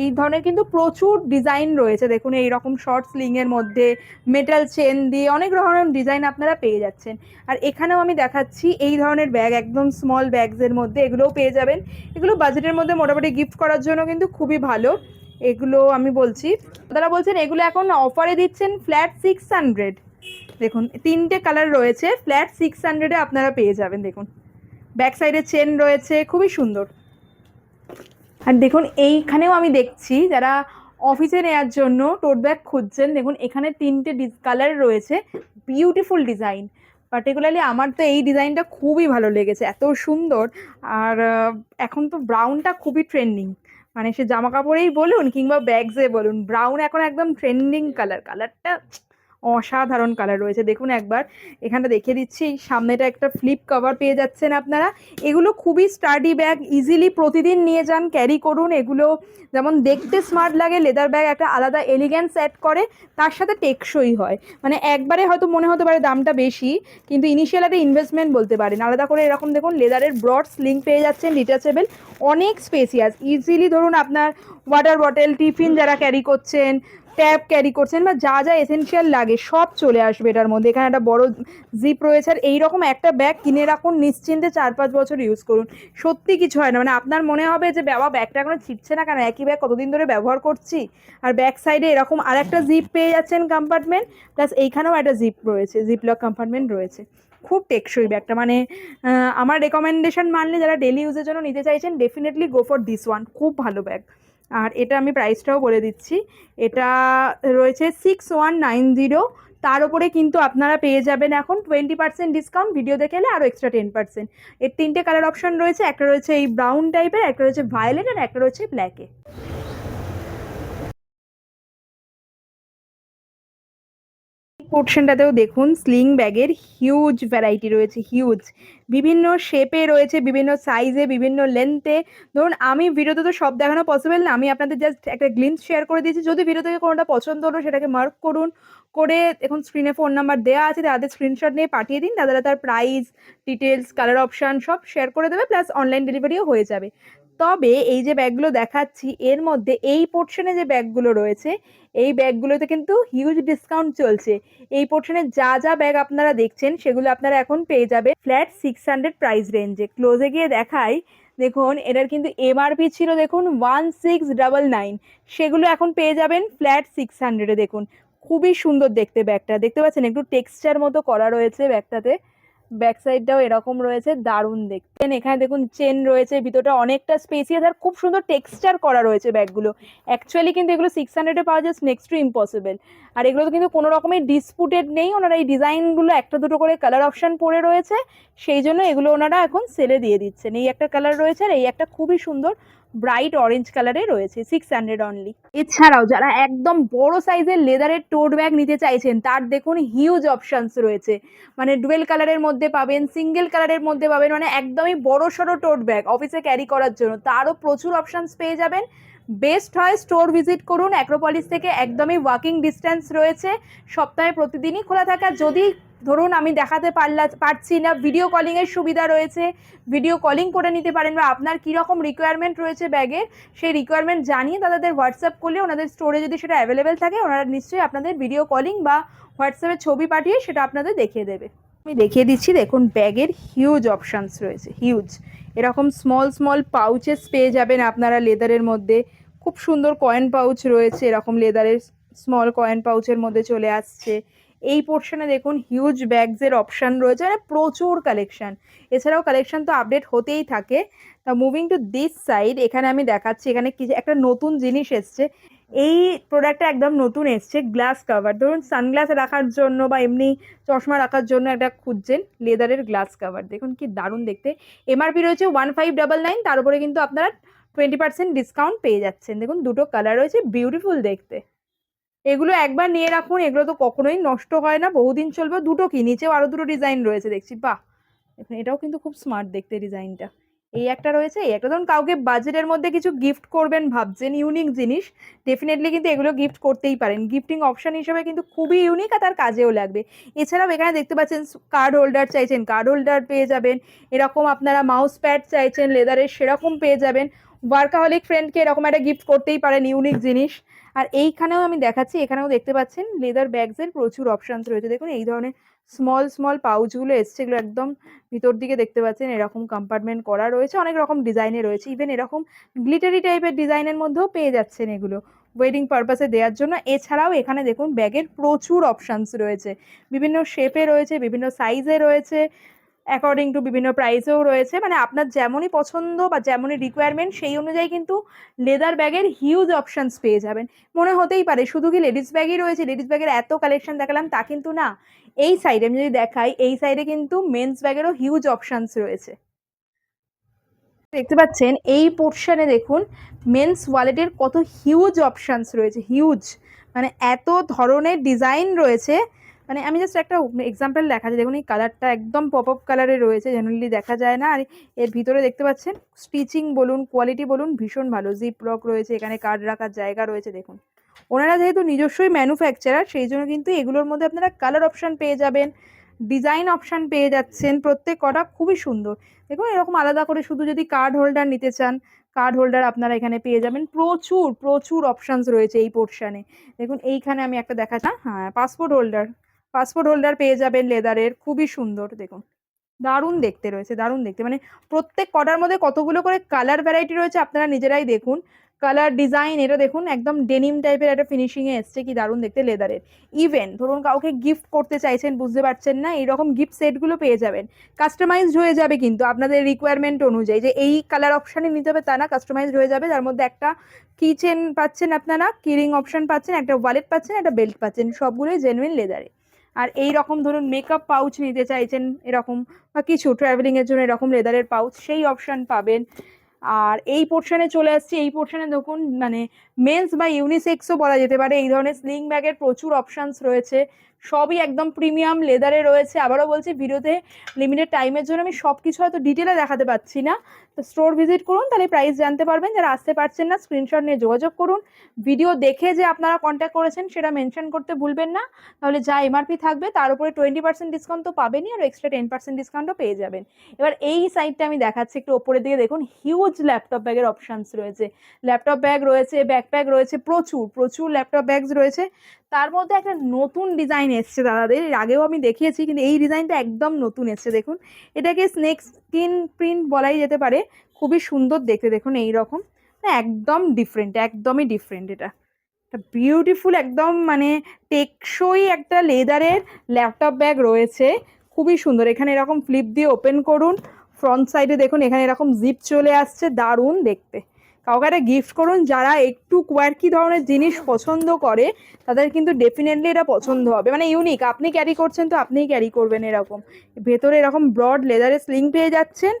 এই ধরনের কিন্তু প্রচুর ডিজাইন রয়েছে, দেখুন এইরকম শর্ট স্লিংয়ের মধ্যে মেটাল চেন দিয়ে অনেক রকমের ডিজাইন আপনারা পেয়ে যাচ্ছেন। আর এখানেও আমি দেখাচ্ছি এই ধরনের ব্যাগ, একদম স্মল ব্যাগসের মধ্যে, এগুলোও পেয়ে যাবেন। এগুলো বাজেটের মধ্যে মোটামুটি গিফট করার জন্য কিন্তু খুবই ভালো। এগুলো আমি বলছি, তারা বলছেন এগুলো এখন অফারে দিচ্ছেন ফ্ল্যাট 600। দেখুন 3টে কালার রয়েছে, ফ্ল্যাট 600-এ আপনারা পেয়ে যাবেন। দেখুন ব্যাক সাইডে চেন রয়েছে, খুবই সুন্দর। আর দেখুন এইখানেও আমি দেখছি যারা অফিসে নেওয়ার জন্য টোট ব্যাগ খুঁজছেন, দেখুন এখানে 3টে কালার রয়েছে, বিউটিফুল ডিজাইন, পার্টিকুলারলি আমার তো এই ডিজাইনটা খুবই ভালো লেগেছে, এত সুন্দর। আর এখন তো ব্রাউনটা খুবই ট্রেন্ডিং, মানে সে জামা কাপড়েই বলুন কিংবা ব্যাগসে বলুন, ব্রাউন এখন একদম ট্রেন্ডিং কালার। কালারটা অসাধারণ কালার রয়েছে, দেখুন একবার এখানটা দেখিয়ে দিচ্ছি। এই সামনেটা একটা ফ্লিপ কভার পেয়ে যাচ্ছেন আপনারা। এগুলো খুবই স্টাডি ব্যাগ, ইজিলি প্রতিদিন নিয়ে যান, ক্যারি করুন। এগুলো যেমন দেখতে স্মার্ট লাগে, লেদার ব্যাগ একটা আলাদা এলিগেন্স অ্যাড করে, তার সাথে টেকসই হয়। মানে একবারে হয়তো মনে হতে পারে দামটা বেশি, কিন্তু ইনিশিয়াল একটা ইনভেস্টমেন্ট বলতে পারেন। আলাদা করে এরকম দেখুন লেদারের ব্রড স্লিং পেয়ে যাচ্ছেন, ডিটাচেবল, অনেক স্পেসিয়াস। ইজিলি ধরুন আপনার ওয়াটার বটল, টিফিন যারা ক্যারি করছেন, ট্যাব ক্যারি করছেন, বা যা যা এসেনশিয়াল লাগে সব চলে আসবে এটার মধ্যে। এখানে একটা বড় জিপ রয়েছে। আর এইরকম একটা ব্যাগ কিনে রাখুন, নিশ্চিন্তে 4-5 বছর ইউজ করুন, সত্যি কিছু হয় না। মানে আপনার মনে হবে যে বাবা ব্যাগটা এখনো ছিটছে না কেন, একই ব্যাগ কতদিন ধরে ব্যবহার করছি। আর ব্যাক সাইডে এরকম আর একটা জিপ পেয়ে যাচ্ছেন, কম্পার্টমেন্ট, প্লাস এইখানেও একটা জিপ রয়েছে, জিপ লক কম্পার্টমেন্ট রয়েছে। খুব টেকসই ব্যাগটা, মানে আমার রেকমেন্ডেশন মানলে যারা ডেলি ইউজের জন্য নিতে চাইছেন, definitely go for this one, খুব ভালো ব্যাগ। আর এটা আমি প্রাইসটাও বলে দিচ্ছি, এটা রয়েছে 6190। তার উপরে কিন্তু আপনারা পেয়ে যাবেন এখন 20% ডিসকাউন্ট, ভিডিও দেখে এলে আরও এক্সট্রা 10%। এর 3টে কালার অপশন রয়েছে, একটা রয়েছে এই ব্রাউন টাইপের, একটা রয়েছে ভায়োলেট, আর একটা রয়েছে ব্ল্যাকে। পোর্শনটাতেও দেখুন স্লিং ব্যাগের হিউজ ভ্যারাইটি রয়েছে, হিউজ, বিভিন্ন শেপে রয়েছে, বিভিন্ন সাইজে, বিভিন্ন লেন্থে। ধরুন আমি ভিডিওতে তো সব দেখানো পসিবল না, আমি আপনাদের জাস্ট একটা গ্লিম্পস শেয়ার করে দিয়েছি। যদি ভিডিও থেকে কোনোটা পছন্দ হলো সেটাকে মার্ক করুন, করে এখন স্ক্রিনে ফোন নাম্বার দেওয়া আছে, তাদের স্ক্রিনশট নিয়ে পাঠিয়ে দিন, তারা তার প্রাইস ডিটেলস, কালার অপশান সব শেয়ার করে দেবে, প্লাস অনলাইন ডেলিভারিও হয়ে যাবে। তবে এই যে ব্যাগগুলো দেখাচ্ছি, এর মধ্যে এই পোর্শনে যে ব্যাগগুলো রয়েছে, এই ব্যাগগুলোতে কিন্তু হিউজ ডিসকাউন্ট চলছে। এই পোর্শনে যা যা ব্যাগ আপনারা দেখছেন সেগুলো আপনারা এখন পেয়ে যাবে ফ্ল্যাট 600 প্রাইস রেঞ্জে। ক্লোজে গিয়ে দেখাই, দেখুন এটার কিন্তু এমআরপি ছিল দেখুন 1699, সেগুলো এখন পেয়ে যাবেন ফ্ল্যাট 600-এ। দেখুন খুবই সুন্দর দেখতে ব্যাগটা, দেখতে পাচ্ছেন একটু টেক্সচার মতো করা রয়েছে ব্যাগটাতে, ব্যাক সাইডটাও এরকম রয়েছে, দারুণ দেখতে। এখানে দেখুন চেন রয়েছে, ভিতরটা অনেকটা স্পেসিয়াস, আর খুব সুন্দর টেক্সচার করা রয়েছে ব্যাগগুলো। অ্যাকচুয়ালি কিন্তু এগুলো 600-এ পাওয়া জাস্ট নেক্সট টু ইম্পসিবল। আর এগুলো তো কিন্তু কোনো রকমের ডিসপুটেড নেই, ওনারা এই ডিজাইনগুলো একটা দুটো করে কালার অপশান পড়ে রয়েছে, সেই জন্য এগুলো ওনারা এখন সেলে দিয়ে দিচ্ছেন। এই একটা কালার রয়েছে, আর এই একটা খুবই সুন্দর ব্রাইট অরেঞ্জ কালারে রয়েছে, 600 অনলি। এছাড়াও যারা একদম বড় সাইজের লেদারের টোট ব্যাগ নিতে চাইছেন, তার দেখুন হিউজ অপশানস রয়েছে। মানে ডুয়েল কালারের মধ্যে পাবেন, সিঙ্গেল কালারের মধ্যে পাবেন, মানে একদমই বড় সড়ো টোট ব্যাগ অফিসে ক্যারি করার জন্য, তারও প্রচুর অপশানস পেয়ে যাবেন। বেস্ট হয় স্টোর ভিজিট করুন, অ্যাক্রোপলিস থেকে একদমই ওয়াকিং ডিস্টেন্স রয়েছে, সপ্তাহে প্রতিদিনই খোলা থাকে। যদি ধরুন আমি দেখাতে পারছি না, ভিডিও কলিংয়ের সুবিধা রয়েছে, ভিডিও কলিং করে নিতে পারেন, বা আপনার কীরকম রিকোয়ারমেন্ট রয়েছে ব্যাগের, সেই রিকোয়ারমেন্ট জানিয়ে তাদের হোয়াটসঅ্যাপ করলে ওনাদের স্টোরে যদি সেটা অ্যাভেলেবেল থাকে, ওনারা নিশ্চয়ই আপনাদের ভিডিও কলিং বা হোয়াটসঅ্যাপে ছবি পাঠিয়ে সেটা আপনাদের দেখিয়ে দেবে। আমি দেখিয়ে দিচ্ছি, দেখুন ব্যাগের হিউজ অপশানস রয়েছে, হিউজ। এরকম স্মল স্মল পাউচেস পেয়ে যাবেন আপনারা লেদারের মধ্যে, খুব সুন্দর কয়েন পাউচ রয়েছে, এরকম লেদারের স্মল কয়েন পাউচের মধ্যে চলে আসছে। এই পোর্শনে দেখুন হিউজ ব্যাগসের অপশান রয়েছে, মানে প্রচুর কালেকশন। এছাড়াও কালেকশন তো আপডেট হতেই থাকে। তা মুভিং টু দিস সাইড, এখানে আমি দেখাচ্ছি, এখানে কি একটা নতুন জিনিস এসছে। এই প্রোডাক্টটা একদম নতুন এসছে, গ্লাস কাভার। ধরুন সানগ্লাস রাখার জন্য বা এমনি চশমা রাখার জন্য একটা খুঁজছেন, লেদারের গ্লাস কাভার, দেখুন কি দারুণ দেখতে। এমআরপি রয়েছে 1599, তার উপরে কিন্তু আপনারা 20% ডিসকাউন্ট পেয়ে যাচ্ছেন। দেখুন দুটো কালার রয়েছে, বিউটিফুল দেখতে। এগুলো একবার নিয়ে রাখুন, এগুলো তো কখনোই নষ্ট হয় না, বহুদিন চলবে। দুটো কি, নিচেও আরো দুটো ডিজাইন রয়েছে দেখছি, বাহ, দেখুন এটাও কিন্তু খুব স্মার্ট দেখতে ডিজাইনটা। এই একটা রয়েছে, এই একটা। ধরুন কাউকে বাজেটের মধ্যে কিছু গিফট করবেন ভাবছেন, ইউনিক জিনিস, ডেফিনেটলি কিন্তু এগুলো গিফট করতেই পারেন। গিফটিং অপশন হিসেবে কিন্তু খুবই ইউনিক, আর তার কাজেও লাগবে। এছাড়াও এখানে দেখতে পাচ্ছেন কার্ড হোল্ডার চাইছেন, কার্ড হোল্ডার পেয়ে যাবেন। এরকম আপনারা মাউস প্যাড চাইছেন লেদারের, সেরকম পেয়ে যাবেন। ওয়ার্কাহলিক ফ্রেন্ডকে এরকম একটা গিফট করতেই পারেন, ইউনিক জিনিস। আর এইখানেও আমি দেখাচ্ছি, এখানেও দেখতে পাচ্ছেন লেদার ব্যাগসের প্রচুর অপশানস রয়েছে। দেখুন এই ধরনের স্মল স্মল পাউচগুলো এসছে, এগুলো একদম ভিতর দিকে দেখতে পাচ্ছেন এরকম কম্পার্টমেন্ট করা রয়েছে, অনেক রকম ডিজাইনে রয়েছে। ইভেন এরকম গ্লিটারি টাইপের ডিজাইনের মধ্যেও পেয়ে যাচ্ছেন এগুলো ওয়েডিং পারপাসে দেওয়ার জন্য। এছাড়াও এখানে দেখুন ব্যাগের প্রচুর অপশানস রয়েছে, বিভিন্ন শেপে রয়েছে, বিভিন্ন সাইজে রয়েছে। অ্যাকর্ডিং টু বিভিন্ন প্রাইসেও রয়েছে, মানে আপনার যেমনই পছন্দ বা যেমনই রিকোয়ারমেন্ট সেই অনুযায়ী কিন্তু লেদার ব্যাগের হিউজ অপশানস পেয়ে যাবেন। মনে হতেই পারে শুধু কি লেডিস ব্যাগই রয়েছে, লেডিস ব্যাগের এত কালেকশন দেখালাম তা কিন্তু না। এই সাইডে আমি যদি দেখাই, এই সাইডে কিন্তু মেন্স ব্যাগেরও হিউজ অপশানস রয়েছে। দেখতে পাচ্ছেন এই পোর্শনে দেখুন মেন্স ওয়ালেটের কত হিউজ অপশানস রয়েছে, হিউজ, মানে এত ধরনের ডিজাইন রয়েছে। মানে আমি জাস্ট একটা এক্সাম্পল দেখাচ্ছি, দেখুন এই কালারটা একদম পপ আপ কালারে রয়েছে, জেনারেলি দেখা যায় না। আর এর ভিতরে দেখতে পাচ্ছেন স্টিচিং বলুন, কোয়ালিটি বলুন, ভীষণ ভালো। জিপ লক রয়েছে, এখানে কার্ড রাখার জায়গা রয়েছে। দেখুন ওনারা যেহেতু নিজস্বই ম্যানুফ্যাকচারার, সেই জন্য কিন্তু এগুলোর মধ্যে আপনারা কালার অপশান পেয়ে যাবেন, ডিজাইন অপশান পেয়ে যাচ্ছেন, প্রত্যেক কটা খুবই সুন্দর। দেখুন এরকম আলাদা করে শুধু যদি কার্ড হোল্ডার নিতে চান, কার্ড হোল্ডার আপনারা এখানে পেয়ে যাবেন। প্রচুর প্রচুর অপশানস রয়েছে এই পোর্শনে। দেখুন এইখানে আমি একটা দেখাচ্ছি, হ্যাঁ পাসপোর্ট হোল্ডার পেয়ে যাবেন লেদারের, খুবই সুন্দর। দেখুন দারুণ দেখতে রয়েছে, দারুণ দেখতে, মানে প্রত্যেক কটার মধ্যে কতগুলো করে কালার ভ্যারাইটি রয়েছে আপনারা নিজেরাই দেখুন। কালার ডিজাইন এটা দেখুন একদম ডেনিম টাইপের একটা ফিনিশিংয়ে এসছে, কি দারুণ দেখতে লেদারের। ইভেন ধরুন কাউকে গিফট করতে চাইছেন, বুঝতে পারছেন না, এইরকম গিফট সেটগুলো পেয়ে যাবেন। কাস্টমাইজড হয়ে যাবে কিন্তু আপনাদের রিকোয়ারমেন্ট অনুযায়ী, যে এই কালার অপশানে নিতে হবে তা না, কাস্টমাইজড হয়ে যাবে। তার মধ্যে একটা কিচেন পাচ্ছেন আপনারা, কিরিং অপশান পাচ্ছেন, একটা ওয়ালেট পাচ্ছেন, একটা বেল্ট পাচ্ছেন, সবগুলোই জেনুইন লেদারে। আর এই রকম ধরুন মেকআপ পাউচ নিতে চাইছেন এরকম, বা কিছু ট্রাভেলিংয়ের জন্য এরকম লেদারের পাউচ, সেই অপশান পাবেন। আর এই পোর্শনে চলে আসছে, এই পোর্শনে দেখুন মানে মেন্স বা ইউনিসেক্সও বলা যেতে পারে, এই ধরনের স্লিং ব্যাগের প্রচুর অপশানস রয়েছে, সবই একদম প্রিমিয়াম লেদারে রয়েছে। আবারও বলছি ভিডিওতে লিমিটেড টাইমের জন্য আমি সব কিছু হয়তো ডিটেলে দেখাতে পাচ্ছি না, তো স্টোর ভিজিট করুন, তাহলে প্রাইস জানতে পারবেন। যারা আসতে পারছেন না স্ক্রিনশট নিয়ে যোগাযোগ করুন, ভিডিও দেখে যে আপনারা কন্ট্যাক্ট করেছেন সেটা মেনশন করতে ভুলবেন না, তাহলে যা এমআরপি থাকবে তার উপরে 20% ডিসকাউন্ট তো পাবেনই, আর এক্সট্রা 10% ডিসকাউন্টও পেয়ে যাবেন। এবার এই সাইডটা আমি দেখাচ্ছি একটু ওপরের দিকে, দেখুন হিউজ ল্যাপটপ ব্যাগের অপশানস রয়েছে, ল্যাপটপ ব্যাগ রয়েছে, ব্যাকপ্যাক রয়েছে, প্রচুর প্রচুর ল্যাপটপ ব্যাগস রয়েছে। তার মধ্যে একটা নতুন ডিজাইন এসছে দাদাদের, এর আগেও আমি দেখিয়েছি কিন্তু এই ডিজাইনটা একদম নতুন এসছে। দেখুন এটাকে স্নেক স্কিন প্রিন্ট বলাই যেতে পারে, খুবই সুন্দর দেখতে। দেখুন এইরকম একদম ডিফারেন্ট, একদমই ডিফারেন্ট। এটা বিউটিফুল একদম, মানে টেকসই একটা লেদারের ল্যাপটপ ব্যাগ রয়েছে, খুবই সুন্দর। এখানে এরকম ফ্লিপ দিয়ে ওপেন করুন, ফ্রন্ট সাইডে দেখুন এখানে এরকম জিপ চলে আসছে, দারুণ দেখতে। কাউকে একটা গিফট করুন, যারা একটু কোয়ার্কি ধরনের জিনিস পছন্দ করে তাদের কিন্তু ডেফিনেটলি এটা পছন্দ হবে, মানে ইউনিক। আপনি ক্যারি করছেন তো আপনিই ক্যারি করবেন এরকম। ভেতরে এরকম ব্রড লেদারের স্লিং পেয়ে যাচ্ছেন,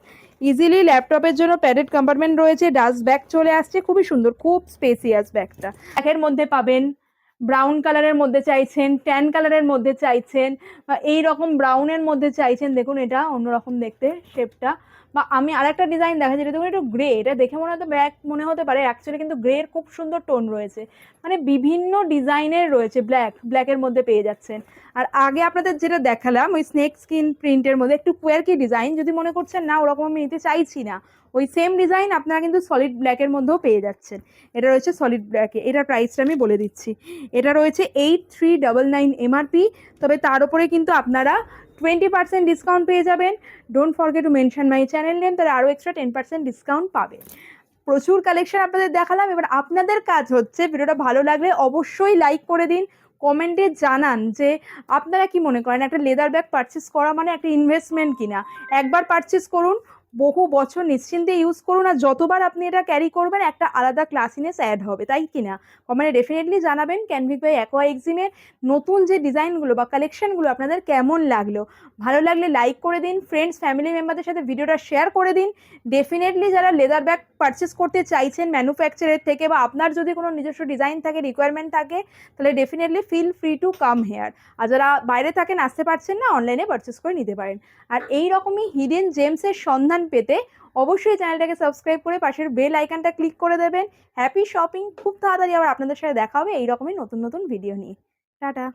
ইজিলি ল্যাপটপের জন্য প্যাডেড কম্পার্টমেন্ট রয়েছে, ডাস্ট ব্যাগ চলে আসছে, খুবই সুন্দর, খুব স্পেসিয়াস ব্যাগটা। ব্যাগের মধ্যে পাবেন ব্রাউন কালারের মধ্যে চাইছেন, ট্যান কালারের মধ্যে চাইছেন, বা এই রকম ব্রাউনের মধ্যে চাইছেন, দেখুন এটা অন্যরকম দেখতে শেপটা। বা আমি আরেকটা ডিজাইন দেখাচ্ছি, যেটা দেখুন একটু গ্রে, এটা দেখে মনে হতে ব্যাগ মনে হতে পারে, অ্যাকচুয়ালি কিন্তু গ্রের খুব সুন্দর টোন রয়েছে, মানে বিভিন্ন ডিজাইনের রয়েছে, ব্ল্যাকের মধ্যে পেয়ে যাচ্ছেন। আর আগে আপনাদের যেটা দেখালাম ওই স্নেক স্কিন প্রিন্টের মধ্যে একটু কোয়ার্কি ডিজাইন, যদি মনে করছেন না ওরকম আমি নিতে চাইছি না, ওই সেম ডিজাইন আপনারা কিন্তু সলিড ব্ল্যাকের মধ্যেও পেয়ে যাচ্ছেন। এটা রয়েছে সলিড ব্ল্যাকে, এটার প্রাইসটা আমি বলে দিচ্ছি, এটা রয়েছে 8399 এমআরপি, তবে তার উপরে কিন্তু আপনারা 20% ডিসকাউন্ট পেয়ে যাবেন। Don't forget to mention my channel name, তাহলে আরও এক্সট্রা 10% ডিসকাউন্ট পাবে। প্রচুর কালেকশন আপনাদের দেখালাম, এবার আপনাদের কাজ হচ্ছে ভিডিওটা ভালো লাগলে অবশ্যই লাইক করে দিন, কমেন্টে জানান যে আপনারা কি মনে করেন একটা লেদার ব্যাগ পারচেস করা মানে একটা ইনভেস্টমেন্ট কিনা। একবার পারচেস করুন, বহু বছর নিশ্চিন্তে ইউজ করুন, আর যতবার আপনি এটা ক্যারি করবেন একটা আলাদা ক্লাসিনেস অ্যাড হবে, তাই কিনা? কমেন্টে ডেফিনেটলি জানাবেন ক্যানভিক বাই অ্যাকোয়া এক্সিমের নতুন যে ডিজাইনগুলো বা কালেকশনগুলো আপনাদের কেমন লাগলো। ভালো লাগলে লাইক করে দিন, ফ্রেন্ডস ফ্যামিলি মেম্বারদের সাথে ভিডিওটা শেয়ার করে দিন। ডেফিনেটলি যারা লেদার ব্যাগ পারচেস করতে চাইছেন ম্যানুফ্যাকচারের থেকে, বা আপনার যদি কোনো নিজস্ব ডিজাইন থাকে, রিকোয়ারমেন্ট থাকে, তাহলে definitely feel free to come here. আর যারা বাইরে থাকেন আসতে পারছেন না, অনলাইনে পারচেস করে নিতে পারেন। আর এই রকমই হিডেন জেমসের সন্ধান পেতে অবশ্যই চ্যানেলটাকে সাবস্ক্রাইব করে পাশের বেল আইকনটা ক্লিক করে দেবেন। হ্যাপি শপিং, খুব তাড়াতাড়ি আবার আপনাদের সাথে দেখা হবে এইরকমই নতুন নতুন ভিডিও নিয়ে। টাটা।